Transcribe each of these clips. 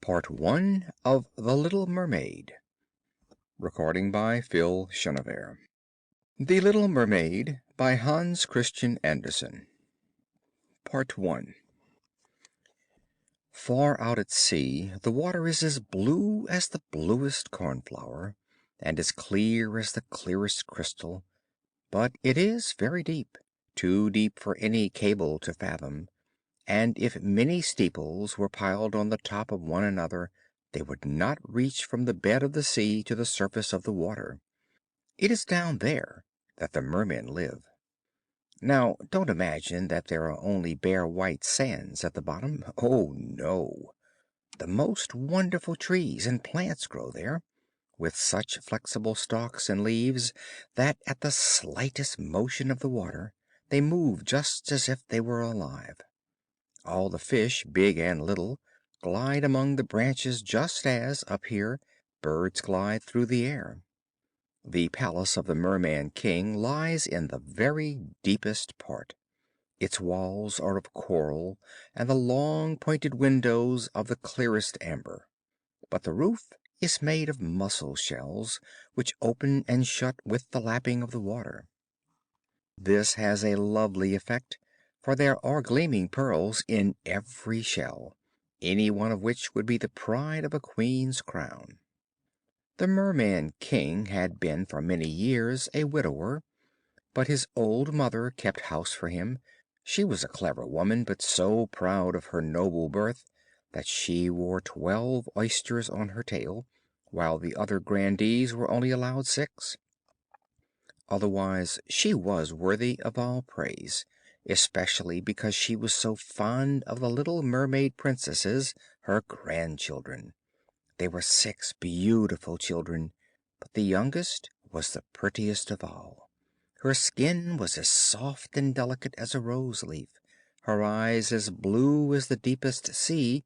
Part One of The Little Mermaid. Recording by Phil Chenevert. The Little Mermaid by Hans Christian Andersen. Part One. Far out at sea, the water is as blue as the bluest cornflower, and as clear as the clearest crystal, but it is very deep, too deep for any cable to fathom, and if many steeples were piled on the top of one another, they would not reach from the bed of the sea to the surface of the water. It is down there that the mermen live. Now, don't imagine that there are only bare white sands at the bottom. Oh, no! The most wonderful trees and plants grow there, with such flexible stalks and leaves that at the slightest motion of the water they move just as if they were alive. All the fish, big and little, glide among the branches just as, up here, birds glide through the air. The palace of the Merman King lies in the very deepest part. Its walls are of coral, and the long pointed windows of the clearest amber. But the roof is made of mussel shells, which open and shut with the lapping of the water. This has a lovely effect, for there are gleaming pearls in every shell, any one of which would be the pride of a queen's crown. The Merman King had been for many years a widower, but his old mother kept house for him. She was a clever woman, but so proud of her noble birth that she wore 12 oysters on her tail, while the other grandees were only allowed 6. Otherwise she was worthy of all praise, especially because she was so fond of the little mermaid princesses, her grandchildren. They were 6 beautiful children, but the youngest was the prettiest of all. Her skin was as soft and delicate as a rose leaf, her eyes as blue as the deepest sea,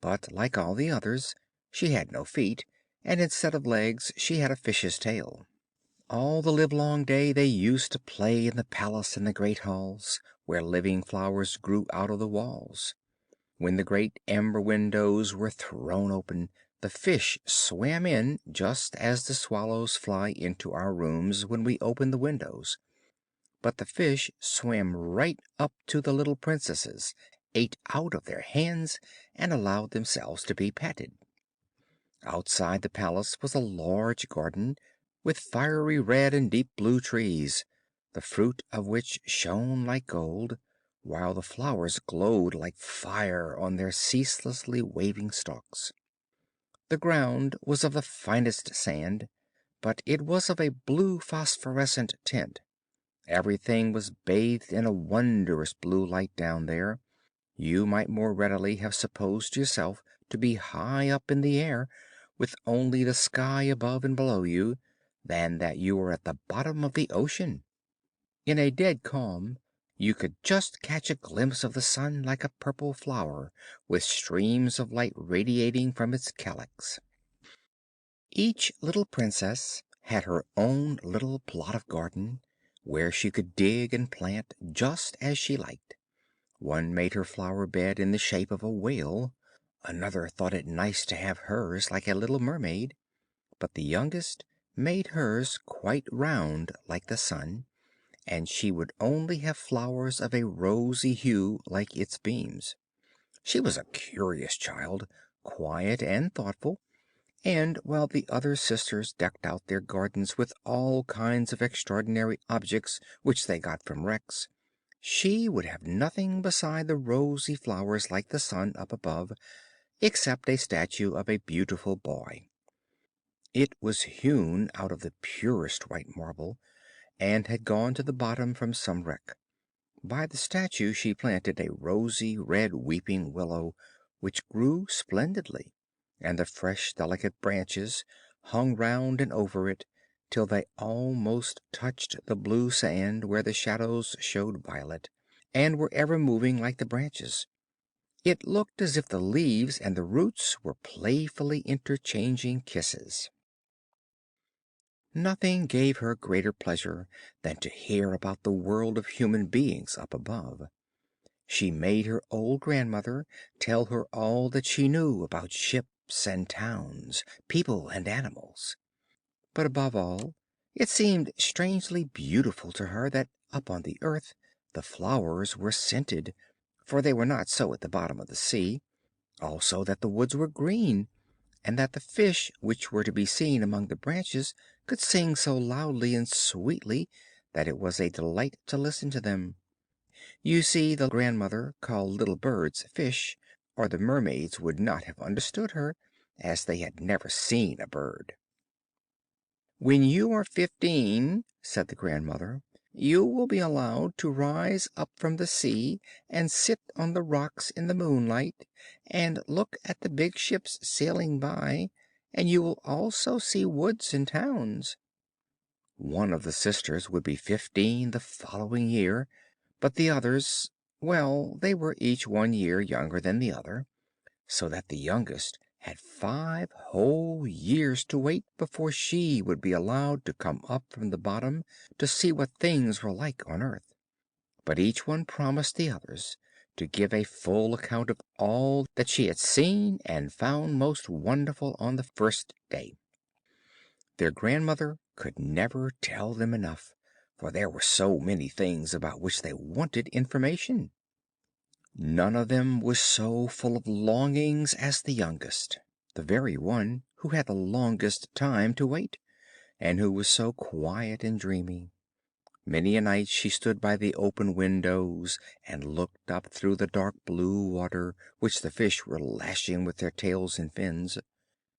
but like all the others, she had no feet, and instead of legs she had a fish's tail. All the livelong day they used to play in the palace and the great halls, where living flowers grew out of the walls. When the great amber windows were thrown open, the fish swam in just as the swallows fly into our rooms when we open the windows. But the fish swam right up to the little princesses, ate out of their hands, and allowed themselves to be petted. Outside the palace was a large garden, with fiery red and deep blue trees, the fruit of which shone like gold, while the flowers glowed like fire on their ceaselessly waving stalks. The ground was of the finest sand, but it was of a blue phosphorescent tint. Everything was bathed in a wondrous blue light down there. You might more readily have supposed yourself to be high up in the air, with only the sky above and below you, than that you were at the bottom of the ocean. In a dead calm you could just catch a glimpse of the sun like a purple flower with streams of light radiating from its calyx. Each little princess had her own little plot of garden, where she could dig and plant just as she liked. One made her flower bed in the shape of a whale, another thought it nice to have hers like a little mermaid, but the youngest made hers quite round like the sun, and she would only have flowers of a rosy hue like its beams. She was a curious child, quiet and thoughtful, and while the other sisters decked out their gardens with all kinds of extraordinary objects which they got from wrecks, she would have nothing beside the rosy flowers like the sun up above, except a statue of a beautiful boy. It was hewn out of the purest white marble, and had gone to the bottom from some wreck. By the statue she planted a rosy red weeping willow, which grew splendidly, and the fresh delicate branches hung round and over it, till they almost touched the blue sand where the shadows showed violet, and were ever moving like the branches. It looked as if the leaves and the roots were playfully interchanging kisses. Nothing gave her greater pleasure than to hear about the world of human beings up above. She made her old grandmother tell her all that she knew about ships and towns, people and animals. But above all, it seemed strangely beautiful to her that up on the earth the flowers were scented, for they were not so at the bottom of the sea; also that the woods were green, and that the fish which were to be seen among the branches could sing so loudly and sweetly that it was a delight to listen to them. You see, the grandmother called little birds fish, or the mermaids would not have understood her, as they had never seen a bird. "When you are 15," said the grandmother, "you will be allowed to rise up from the sea and sit on the rocks in the moonlight and look at the big ships sailing by, and you will also see woods and towns." One of the sisters would be 15 the following year, but the others, well, they were each 1 year younger than the other, so that the youngest had 5 whole years to wait before she would be allowed to come up from the bottom to see what things were like on earth. But each one promised the others to give a full account of all that she had seen and found most wonderful on the first day. Their grandmother could never tell them enough, for there were so many things about which they wanted information. None of them was so full of longings as the youngest, the very one who had the longest time to wait, and who was so quiet and dreamy. Many a night she stood by the open windows and looked up through the dark blue water which the fish were lashing with their tails and fins.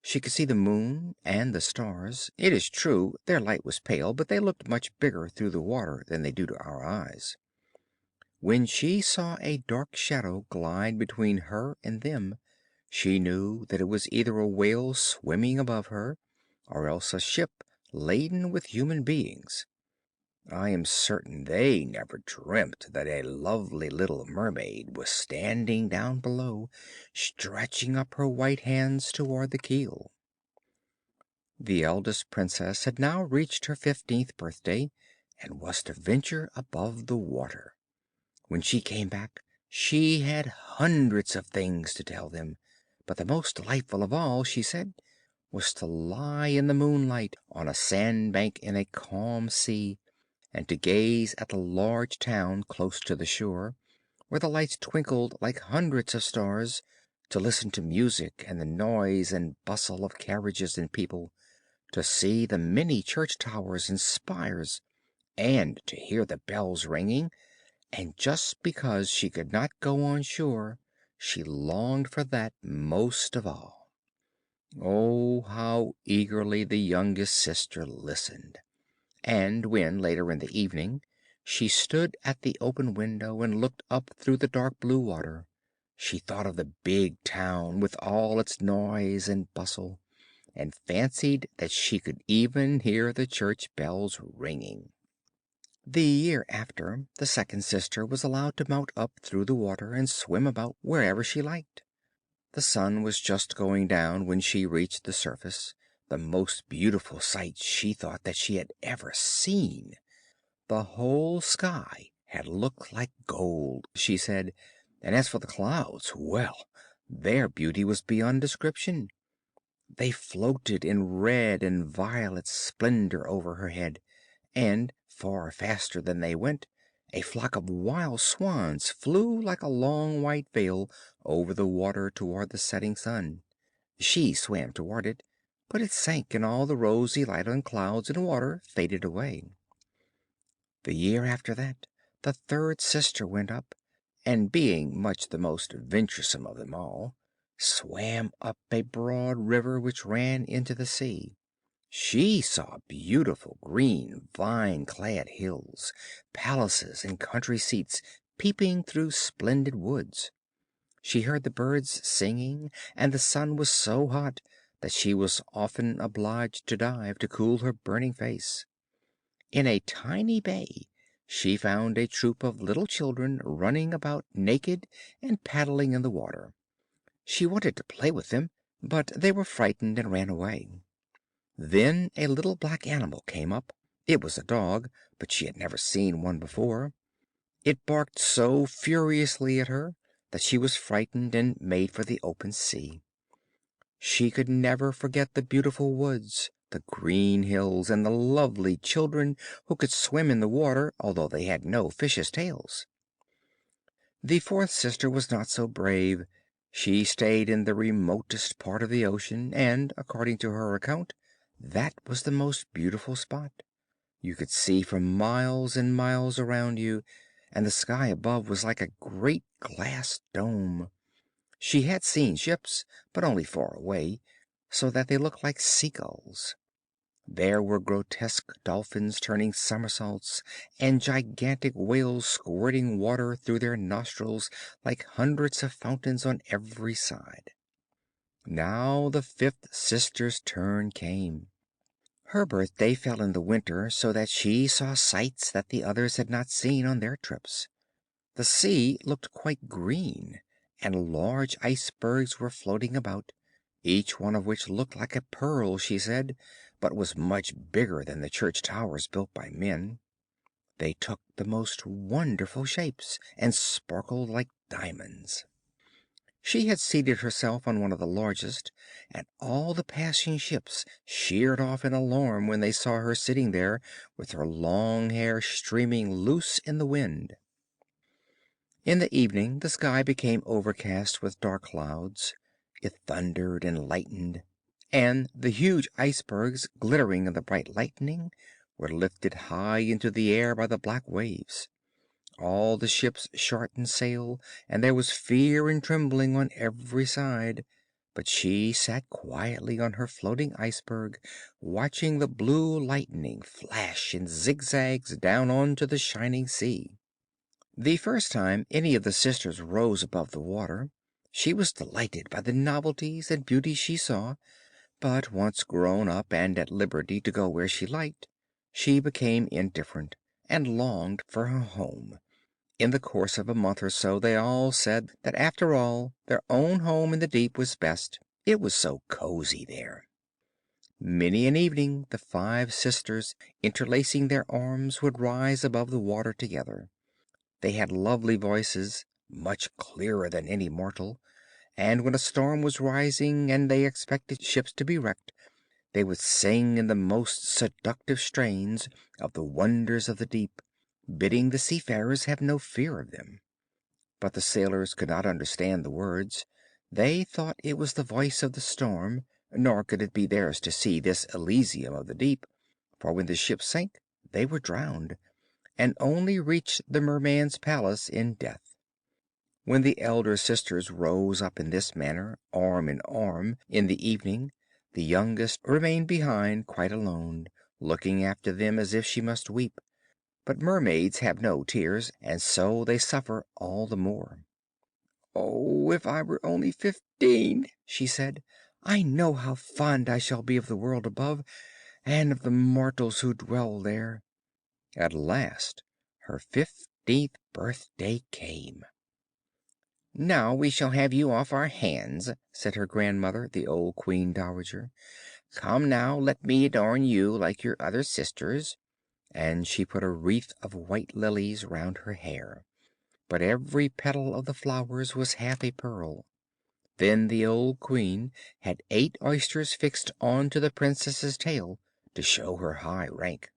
She could see the moon and the stars. It is true their light was pale, but they looked much bigger through the water than they do to our eyes. When she saw a dark shadow glide between her and them, she knew that it was either a whale swimming above her, or else a ship laden with human beings. I am certain they never dreamt that a lovely little mermaid was standing down below, stretching up her white hands toward the keel. The eldest princess had now reached her 15th birthday, and was to venture above the water. When she came back she had hundreds of things to tell them, but the most delightful of all, she said, was to lie in the moonlight on a sandbank in a calm sea, and to gaze at the large town close to the shore, where the lights twinkled like hundreds of stars, to listen to music and the noise and bustle of carriages and people, to see the many church towers and spires, and to hear the bells ringing; and just because she could not go on shore, she longed for that most of all. Oh, how eagerly the youngest sister listened! And when, later in the evening, she stood at the open window and looked up through the dark blue water, she thought of the big town with all its noise and bustle, and fancied that she could even hear the church bells ringing. The year after, the second sister was allowed to mount up through the water and swim about wherever she liked. The sun was just going down when she reached the surface, the most beautiful sight she thought that she had ever seen. The whole sky had looked like gold, she said, and as for the clouds, well, their beauty was beyond description. They floated in red and violet splendor over her head, and, far faster than they went, a flock of wild swans flew like a long white veil over the water toward the setting sun. She swam toward it, but it sank, and all the rosy light on clouds and water faded away. The year after that, the third sister went up, and being much the most venturesome of them all, swam up a broad river which ran into the sea. She saw beautiful green vine clad hills, palaces and country seats peeping through splendid woods. She heard the birds singing, and the sun was so hot that she was often obliged to dive to cool her burning face. In a tiny bay she found a troop of little children running about naked and paddling in the water. She wanted to play with them, but they were frightened and ran away. Then a little black animal came up. It was a dog, but she had never seen one before. It barked so furiously at her that she was frightened and made for the open sea. She could never forget the beautiful woods, the green hills, and the lovely children who could swim in the water although they had no fishes' tails. The fourth sister was not so brave. She stayed in the remotest part of the ocean, and, according to her account, that was the most beautiful spot. You could see for miles and miles around you, and the sky above was like a great glass dome. She had seen ships, but only far away, so that they looked like seagulls. There were grotesque dolphins turning somersaults, and gigantic whales squirting water through their nostrils like hundreds of fountains on every side. Now the fifth sister's turn came. Her birthday fell in the winter, so that she saw sights that the others had not seen on their trips. The sea looked quite green, and large icebergs were floating about, each one of which looked like a pearl, she said, but was much bigger than the church towers built by men. They took the most wonderful shapes, and sparkled like diamonds. She had seated herself on one of the largest, and all the passing ships sheered off in alarm when they saw her sitting there with her long hair streaming loose in the wind. In the evening the sky became overcast with dark clouds. It thundered and lightened, and the huge icebergs, glittering in the bright lightning, were lifted high into the air by the black waves. All the ships shortened sail, and there was fear and trembling on every side. But she sat quietly on her floating iceberg, watching the blue lightning flash in zigzags down onto the shining sea. The first time any of the sisters rose above the water, she was delighted by the novelties and beauties she saw, but once grown up and at liberty to go where she liked, she became indifferent, and longed for her home. In the course of a month or so they all said that after all their own home in the deep was best. It was so cozy there. Many an evening the five sisters, interlacing their arms, would rise above the water together. They had lovely voices, much clearer than any mortal, and when a storm was rising and they expected ships to be wrecked, they would sing in the most seductive strains of the wonders of the deep, bidding the seafarers have no fear of them. But the sailors could not understand the words. They thought it was the voice of the storm, nor could it be theirs to see this Elysium of the deep, for when the ship sank they were drowned, and only reached the merman's palace in death. When the elder sisters rose up in this manner, arm in arm, in the evening, the youngest remained behind quite alone, looking after them as if she must weep. But mermaids have no tears, and so they suffer all the more. "Oh, if I were only 15!" she said. "I know how fond I shall be of the world above, and of the mortals who dwell there." At last her 15th birthday came. "Now we shall have you off our hands," said her grandmother, the old Queen Dowager. "Come now, let me adorn you like your other sisters." And she put a wreath of white lilies round her hair, but every petal of the flowers was half a pearl. Then the old Queen had 8 oysters fixed on to the Princess's tail to show her high rank.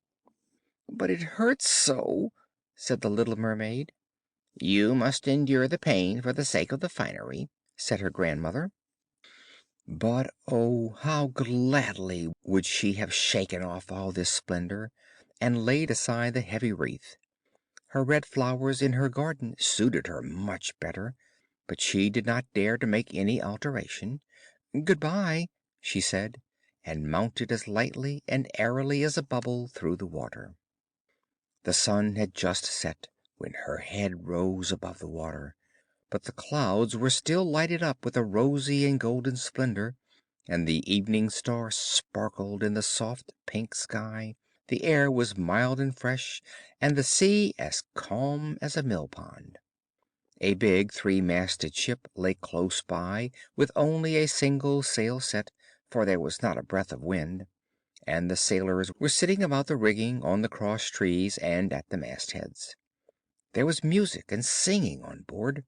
"But it hurts so," said the little mermaid. "You must endure the pain for the sake of the finery," said her grandmother. But oh, how gladly would she have shaken off all this splendor, and laid aside the heavy wreath. Her red flowers in her garden suited her much better, but she did not dare to make any alteration. "Good bye," she said, and mounted as lightly and airily as a bubble through the water. The sun had just set when her head rose above the water, but the clouds were still lighted up with a rosy and golden splendor, and the evening star sparkled in the soft pink sky. The air was mild and fresh, and the sea as calm as a mill pond. A big 3-masted ship lay close by with only a single sail set, for there was not a breath of wind, and the sailors were sitting about the rigging, on the cross trees, and at the mastheads. There was music and singing on board,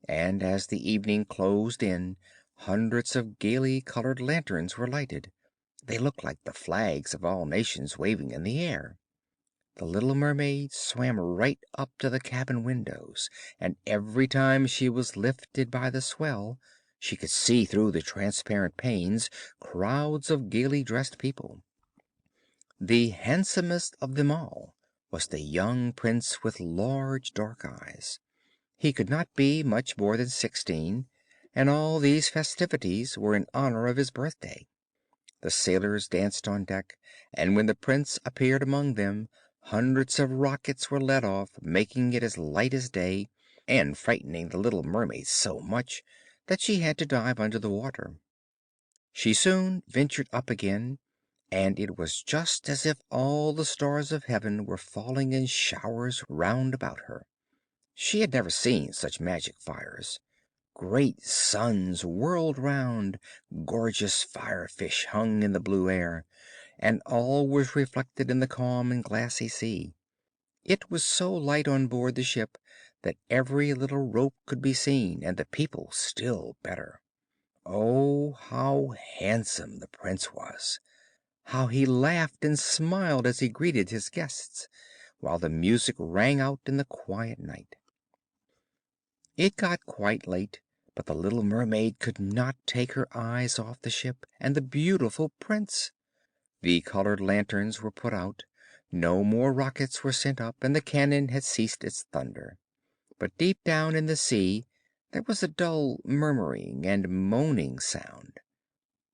and as the evening closed in, hundreds of gaily colored lanterns were lighted. They looked like the flags of all nations waving in the air. The little mermaid swam right up to the cabin windows, and every time she was lifted by the swell she could see through the transparent panes crowds of gaily dressed people. The handsomest of them all was the young prince with large dark eyes. He could not be much more than 16, and all these festivities were in honor of his birthday. The sailors danced on deck, and when the prince appeared among them, hundreds of rockets were let off, making it as light as day, and frightening the little mermaid so much that she had to dive under the water. She soon ventured up again, and it was just as if all the stars of heaven were falling in showers round about her. She had never seen such magic fires. Great suns whirled round, gorgeous fire fish hung in the blue air, and all was reflected in the calm and glassy sea. It was so light on board the ship that every little rope could be seen, and the people still better. Oh, how handsome the prince was! How he laughed and smiled as he greeted his guests, while the music rang out in the quiet night. It got quite late, but the little mermaid could not take her eyes off the ship and the beautiful prince. The colored lanterns were put out, no more rockets were sent up, and the cannon had ceased its thunder. But deep down in the sea there was a dull murmuring and moaning sound.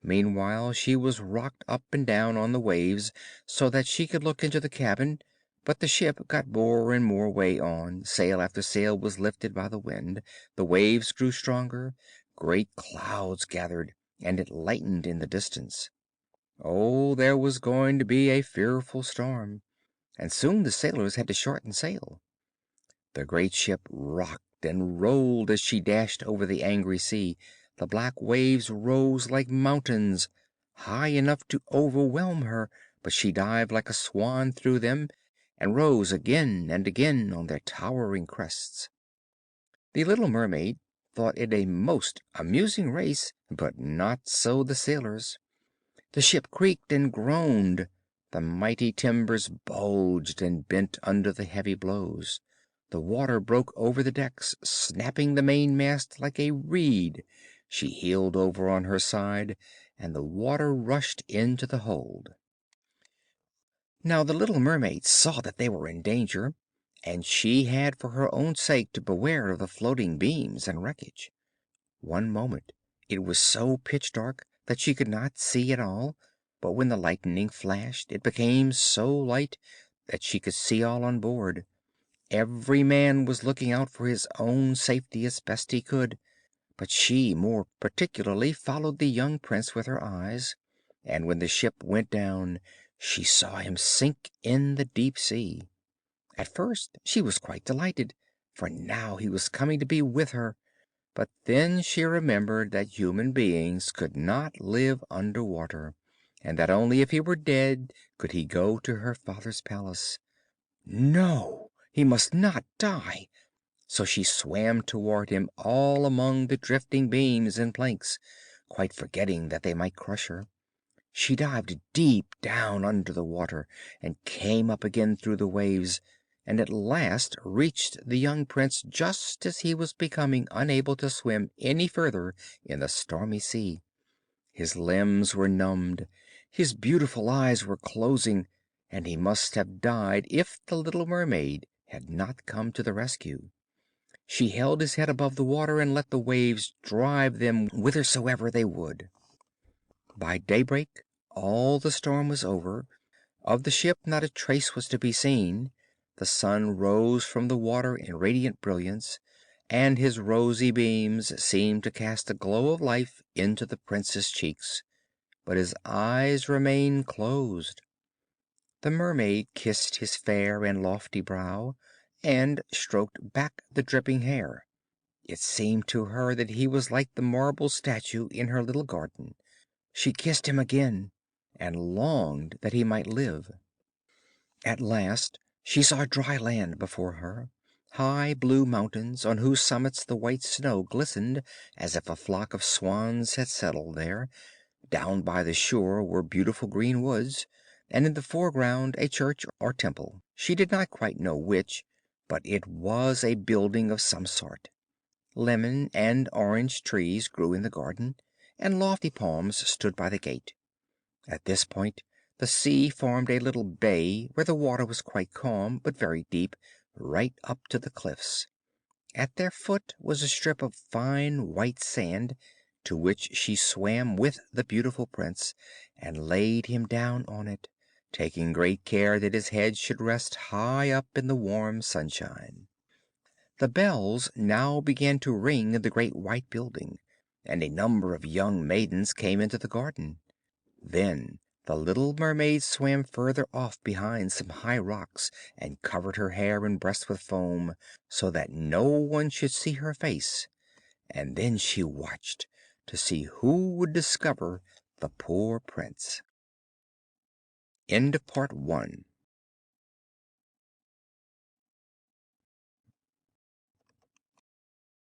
Meanwhile she was rocked up and down on the waves so that she could look into the cabin, but the ship got more and more way on, sail after sail was lifted by the wind, the waves grew stronger, great clouds gathered, and it lightened in the distance. Oh, there was going to be a fearful storm, and soon the sailors had to shorten sail. The great ship rocked and rolled as she dashed over the angry sea. The black waves rose like mountains, high enough to overwhelm her, but she dived like a swan through them, and rose again and again on their towering crests. The little mermaid thought it a most amusing race, but not so the sailors. The ship creaked and groaned. The mighty timbers bulged and bent under the heavy blows. The water broke over the decks, snapping the mainmast like a reed. She heeled over on her side, and the water rushed into the hold. Now the little mermaid saw that they were in danger, and she had for her own sake to beware of the floating beams and wreckage. One moment it was so pitch dark that she could not see at all, but when the lightning flashed it became so light that she could see all on board. Every man was looking out for his own safety as best he could, but she more particularly followed the young prince with her eyes, and when the ship went down she saw him sink in the deep sea. At first she was quite delighted, for now he was coming to be with her, but then she remembered that human beings could not live under water, and that only if he were dead could he go to her father's palace. No, he must not die! So she swam toward him all among the drifting beams and planks, quite forgetting that they might crush her. She dived deep down under the water and came up again through the waves, and at last reached the young prince just as he was becoming unable to swim any further in the stormy sea. His limbs were numbed, his beautiful eyes were closing, and he must have died if the little mermaid had not come to the rescue. She held his head above the water and let the waves drive them whithersoever they would. By daybreak all the storm was over. Of the ship not a trace was to be seen. The sun rose from the water in radiant brilliance, and his rosy beams seemed to cast a glow of life into the prince's cheeks, but his eyes remained closed. The mermaid kissed his fair and lofty brow, and stroked back the dripping hair. It seemed to her that he was like the marble statue in her little garden. She kissed him again, and longed that he might live. At last she saw dry land before her. high blue mountains on whose summits the white snow glistened as if a flock of swans had settled there. Down by the shore were beautiful green woods, and in the foreground a church or temple, she did not quite know which, but it was a building of some sort. Lemon and orange trees grew in the garden, and lofty palms stood by the gate. At this point the sea formed a little bay where the water was quite calm but very deep, right up to the cliffs. At their foot was a strip of fine white sand, to which she swam with the beautiful Prince, and laid him down on it, taking great care that his head should rest high up in the warm sunshine. The bells now began to ring in the great white building, and a number of young maidens came into the garden. Then the little mermaid swam further off behind some high rocks, and covered her hair and breast with foam, so that no one should see her face, and then she watched to see who would discover the poor Prince. Part 2